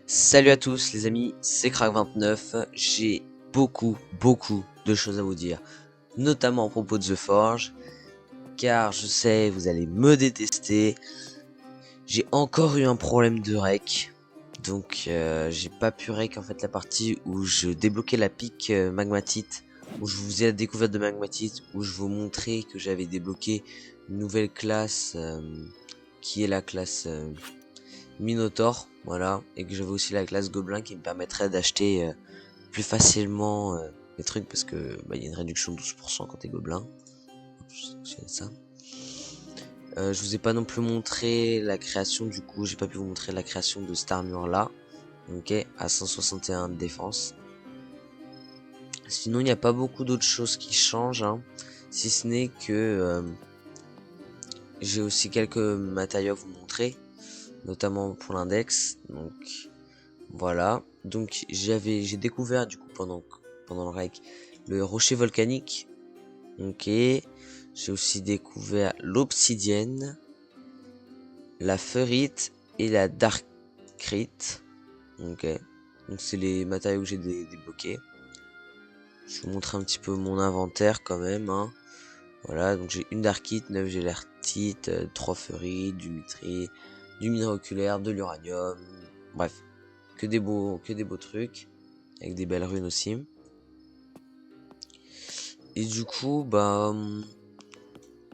Salut à tous les amis, c'est Crack29, j'ai beaucoup de choses à vous dire, notamment à propos de The Forge, car je sais vous allez me détester, j'ai encore eu un problème de rec, donc j'ai pas pu rec en fait la partie où je débloquais la pique magmatite, où je vous faisais la découverte de magmatite, où je vous montrais que j'avais débloqué une nouvelle classe qui est la classe Minotaur, voilà, et que j'avais aussi la classe Gobelin qui me permettrait d'acheter plus facilement les trucs parce que il y a une réduction de 12% quand t'es Gobelin. C'est ça. Je vous ai pas non plus montré la création, du coup j'ai pas pu vous montrer la création de cette armure là, ok, à 161 de défense. Sinon il n'y a pas beaucoup d'autres choses qui changent, hein, si ce n'est que j'ai aussi quelques matériaux à vous montrer, notamment pour l'index, donc voilà. Donc j'ai découvert du coup pendant le rec le rocher volcanique, ok. J'ai aussi découvert l'obsidienne, la ferrite et la darkrite, ok. Donc c'est les matériaux que j'ai débloqués. Je vais vous montrer un petit peu mon inventaire quand même, hein. Voilà, donc j'ai une darkite, 9 gélertite, 3 ferrites, du mithril, du minerai oculaire, de l'uranium, bref, que des beaux trucs, avec des belles runes aussi. Et du coup,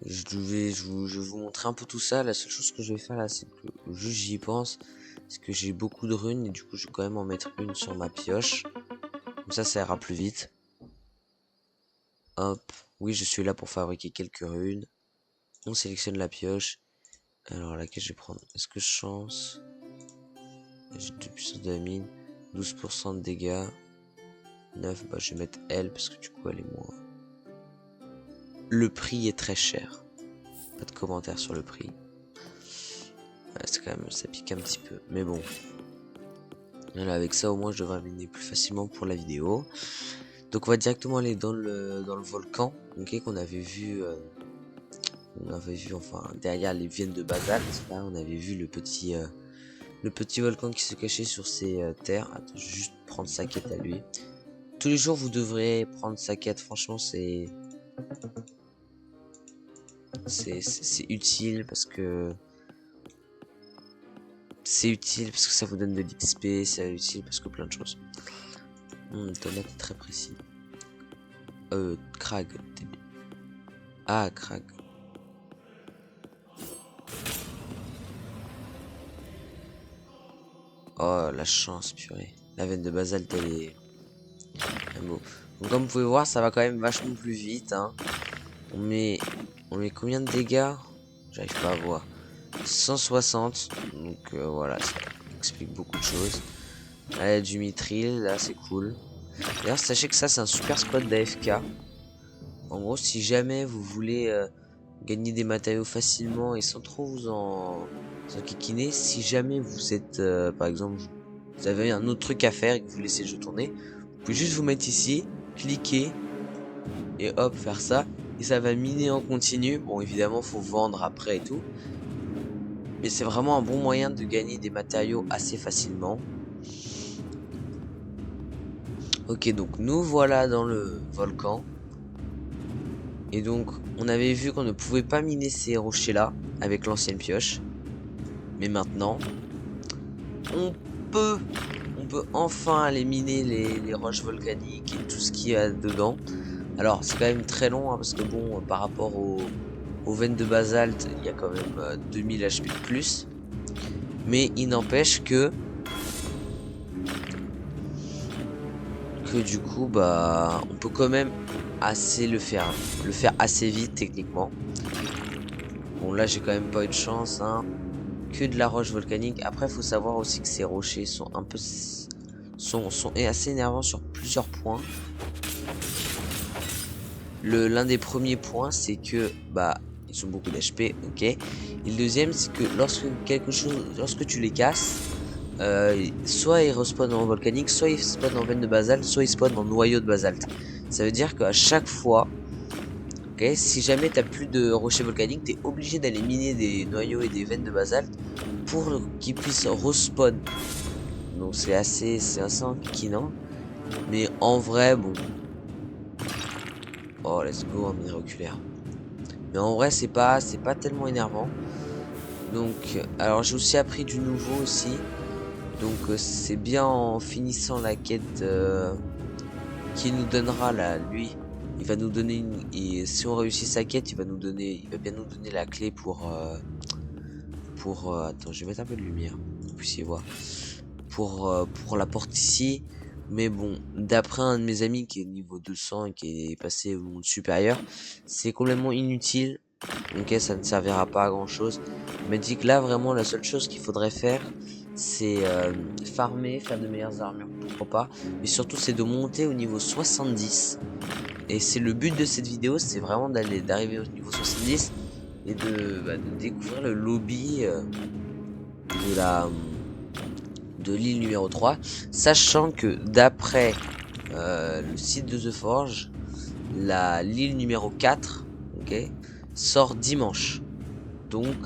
je vais vous montrer un peu tout ça. La seule chose que je vais faire là, c'est que juste j'y pense, c'est que j'ai beaucoup de runes et du coup je vais quand même en mettre une sur ma pioche. Comme ça ira plus vite. Hop, oui, je suis là pour fabriquer quelques runes. On sélectionne la pioche. Alors laquelle je vais prendre? Est-ce que je chance? J'ai 2 puissance de la mine, 12% de dégâts, 9, je vais mettre L parce que du coup elle est moins. Le prix est très cher. Pas de commentaire sur le prix. Ouais, c'est quand même, ça pique un petit peu. Mais bon. Voilà, avec ça au moins je devrais miner plus facilement pour la vidéo. Donc on va directement aller dans le volcan, ok, qu'on avait vu. Enfin derrière les veines de basalte. Là on avait vu le petit volcan qui se cachait sur ces terres. Attends, je vais juste prendre sa quête à lui. Tous les jours vous devrez prendre sa quête. Franchement c'est utile parce que ça vous donne de l'XP, c'est utile parce que plein de choses. Thomas t'es très précis. Krag. Ah, Krag. Oh, la chance, purée. La veine de basalte, elle est beau. Donc, comme vous pouvez voir, ça va quand même vachement plus vite, hein. On met combien de dégâts? J'arrive pas à voir. 160. Donc, voilà, ça explique beaucoup de choses. Là, il y a du mithril, là, c'est cool. D'ailleurs, sachez que ça, c'est un super spot d'AFK. En gros, si jamais vous voulez gagner des matériaux facilement et sans trop vous en kikiner, si jamais vous êtes, par exemple, vous avez un autre truc à faire et que vous laissez le jeu tourner, vous pouvez juste vous mettre ici, cliquer et hop, faire ça. Et ça va miner en continu. Bon, évidemment, faut vendre après et tout. Mais c'est vraiment un bon moyen de gagner des matériaux assez facilement. Ok, donc nous voilà dans le volcan. Et donc, on avait vu qu'on ne pouvait pas miner ces rochers-là avec l'ancienne pioche. Mais maintenant, on peut enfin aller miner les roches volcaniques et tout ce qu'il y a dedans. Alors, c'est quand même très long, hein, parce que bon, par rapport aux veines de basalte, il y a quand même 2000 HP de plus. Mais il n'empêche que du coup, on peut quand même assez le faire assez vite techniquement. Bon, là, j'ai quand même pas eu de chance, hein. Que de la roche volcanique. Après, faut savoir aussi que ces rochers sont un peu sont assez énervants sur plusieurs points. L'un des premiers points, c'est que ils ont beaucoup d'HP, ok. Et le deuxième, c'est que lorsque tu les casses, soit ils respawnent en volcanique, soit ils spawnent en veine de basalte, soit ils spawnent en noyau de basalte. Ça veut dire qu'à chaque fois, ok, si jamais t'as plus de rochers volcaniques, t'es obligé d'aller miner des noyaux et des veines de basalte pour qu'ils puissent respawn Donc c'est assez enquiquinant. Mais en vrai, bon. Oh, let's go en miraculaire. Mais en vrai, c'est pas tellement énervant. Donc, alors j'ai aussi appris du nouveau aussi. Donc c'est bien en finissant la quête qui nous donnera là, lui. Il va nous donner et si on réussit sa quête, il va bien nous donner la clé attends, je vais mettre un peu de lumière pour que vous puissiez voir. Pour la porte ici. Mais bon, d'après un de mes amis qui est niveau 200 et qui est passé au monde supérieur, c'est complètement inutile. Ok, ça ne servira pas à grand chose. Il m'a dit que là, vraiment, la seule chose qu'il faudrait faire, c'est farmer, faire de meilleures armures, pourquoi pas. Mais surtout, c'est de monter au niveau 70. Et c'est le but de cette vidéo, c'est vraiment d'arriver au niveau 70 et de découvrir le lobby de la de l'île numéro 3, sachant que d'après le site de The Forge, l'île numéro 4, ok, sort dimanche. Donc,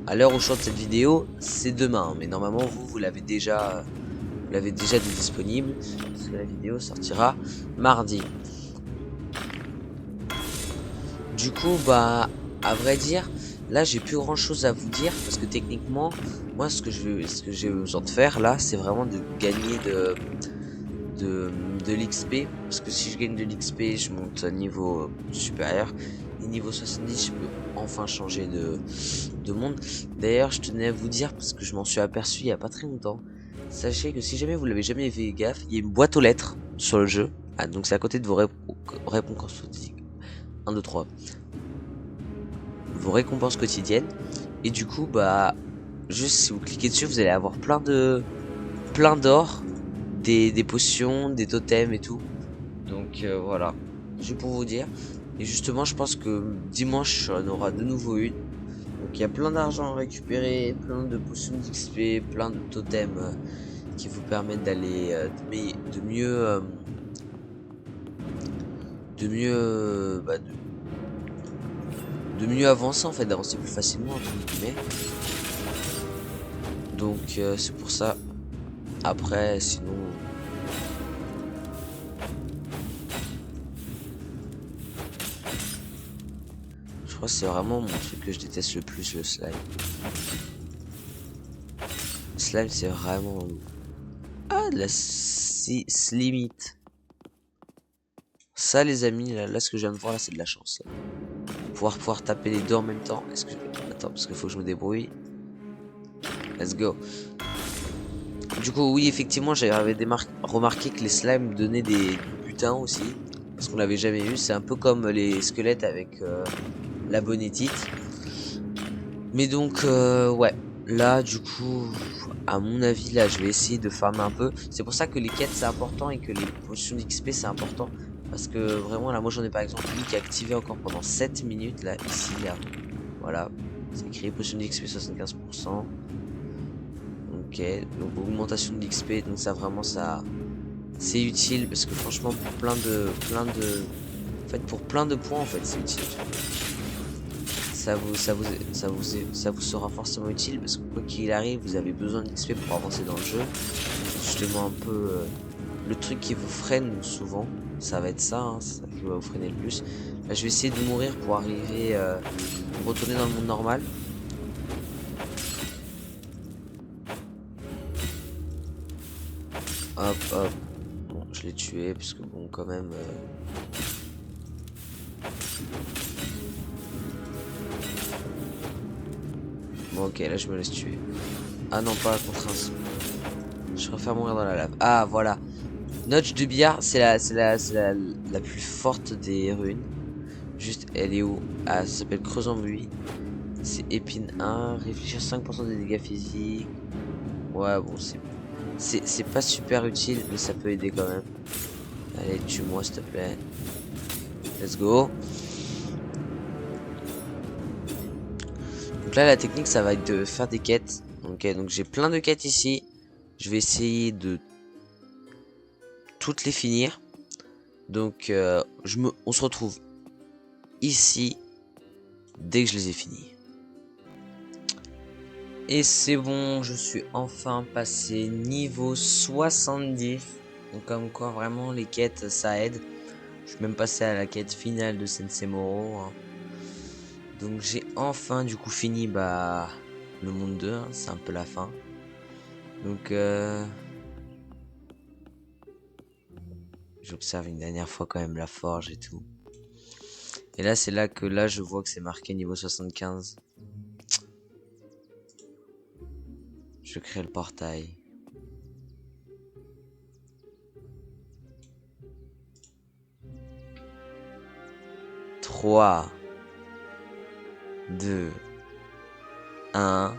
à l'heure où je sorte cette vidéo, c'est demain, mais normalement vous l'avez déjà de disponible, parce que la vidéo sortira mardi. Du coup, bah, à vrai dire, là j'ai plus grand chose à vous dire, parce que techniquement, moi ce que j'ai besoin de faire là, c'est vraiment de gagner de l'XP, parce que si je gagne de l'XP, je monte à niveau supérieur, et niveau 70, je peux enfin changer de monde. D'ailleurs, je tenais à vous dire, parce que je m'en suis aperçu il y a pas très longtemps, sachez que si jamais vous l'avez jamais fait gaffe, il y a une boîte aux lettres sur le jeu. Ah, donc c'est à côté de vos récompenses quotidiennes. 1, 2, 3. Vos récompenses quotidiennes. Et du coup, bah, juste si vous cliquez dessus, vous allez avoir plein d'or, des potions, des totems et tout. Donc voilà, juste pour vous dire. Et justement, je pense que dimanche, on aura de nouveau une. Donc il y a plein d'argent à récupérer, plein de potions d'XP, plein de totems qui vous permettent d'aller de mieux avancer en fait, d'avancer plus facilement entre guillemets. Donc c'est pour ça. Après, sinon. Je crois que c'est vraiment mon truc que je déteste le plus, le slime. Slime, c'est vraiment... Ah, de la slimite. Ça, les amis, là, ce que je viens de voir, là, c'est de la chance. Là. Pouvoir taper les deux en même temps. Est-ce que... Attends, parce qu'il faut que je me débrouille. Let's go. Du coup, oui, effectivement, j'avais remarqué que les slimes donnaient du butin aussi. Parce qu'on l'avait jamais eu. C'est un peu comme les squelettes avec la bonnétite. Mais donc, ouais. Là, du coup, à mon avis, là, je vais essayer de farmer un peu. C'est pour ça que les quêtes, c'est important et que les potions d'XP, c'est important. Parce que vraiment, là, moi, j'en ai par exemple une qui est activée encore pendant 7 minutes, là, ici, là. Voilà. C'est écrit potion d'XP 75%. Ok. Donc, augmentation de l'XP. Donc, ça, vraiment, ça... C'est utile parce que franchement, pour en fait, pour plein de points, en fait, c'est utile. Ça vous sera forcément utile parce que quoi qu'il arrive, vous avez besoin d'XP pour avancer dans le jeu. Justement un peu le truc qui vous freine souvent, ça va être ça, hein, ça qui va vous freiner le plus. Là, je vais essayer de mourir pour arriver, pour retourner dans le monde normal. Hop, hop. Bon, je l'ai tué parce que bon, quand même. Bon, ok, là je me laisse tuer. Ah non, pas la contrainte. Je préfère mourir dans la lave. Ah, voilà. Notch de billard, c'est la plus forte des runes. Juste, elle est où? Ah, ça s'appelle Creuse en buis. C'est épine 1. Réfléchir 5% des dégâts physiques. Ouais, bon, c'est pas super utile, mais ça peut aider quand même. Allez, tue-moi, s'il te plaît. Let's go. Donc là, la technique, ça va être de faire des quêtes. Ok, donc j'ai plein de quêtes ici. Je vais essayer de toutes les finir. Donc, on se retrouve ici dès que je les ai finis. Et c'est bon, je suis enfin passé niveau 70. Donc comme quoi vraiment les quêtes ça aide. Je suis même passé à la quête finale de Sensei Moro, hein. Donc j'ai enfin du coup fini le monde 2, hein, c'est un peu la fin. Donc j'observe une dernière fois quand même la forge et tout. Et là c'est là que je vois que c'est marqué niveau 75. Je crée le portail. 3, 2, 1.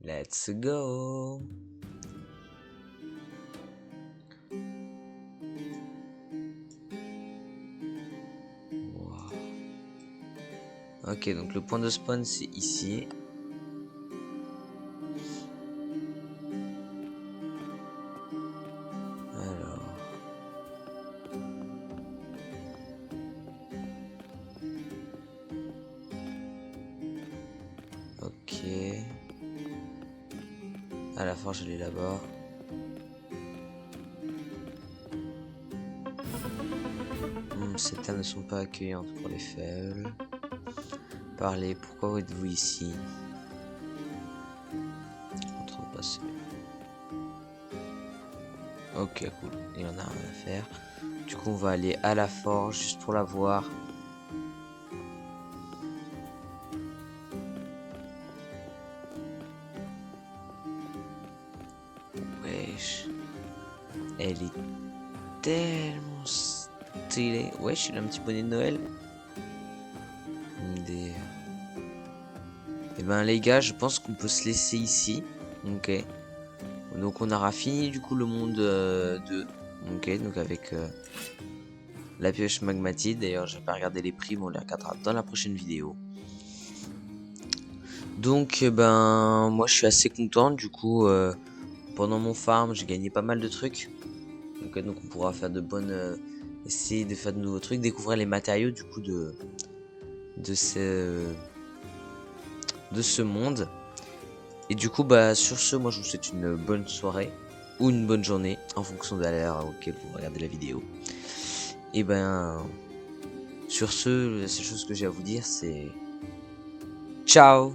Let's go. Wow. Ok, donc le point de spawn c'est ici. Alors. Ok. À la forge elle est là-bas. Ces terres ne sont pas accueillantes pour les faibles. Parlez, pourquoi êtes-vous ici? Contre passer. Ok, cool. Il en a rien à faire. Du coup, on va aller à la forge juste pour la voir. Wesh. Elle est tellement stylée. Wesh, il a un petit bonnet de Noël. Des... Et ben les gars, je pense qu'on peut se laisser ici. Ok. Donc on aura fini du coup le monde 2. Ok, donc avec la pioche magmatite. D'ailleurs, j'ai pas regardé les prix, mais on les regardera dans la prochaine vidéo. Donc ben moi je suis assez content. Du coup, pendant mon farm, j'ai gagné pas mal de trucs. Donc on pourra faire de bonnes... essayer de faire de nouveaux trucs, découvrir les matériaux du coup de ce monde. Et du coup, sur ce, moi je vous souhaite une bonne soirée ou une bonne journée en fonction de l'heure auquel vous regardez la vidéo. Et ben, sur ce, la seule chose que j'ai à vous dire, c'est ciao!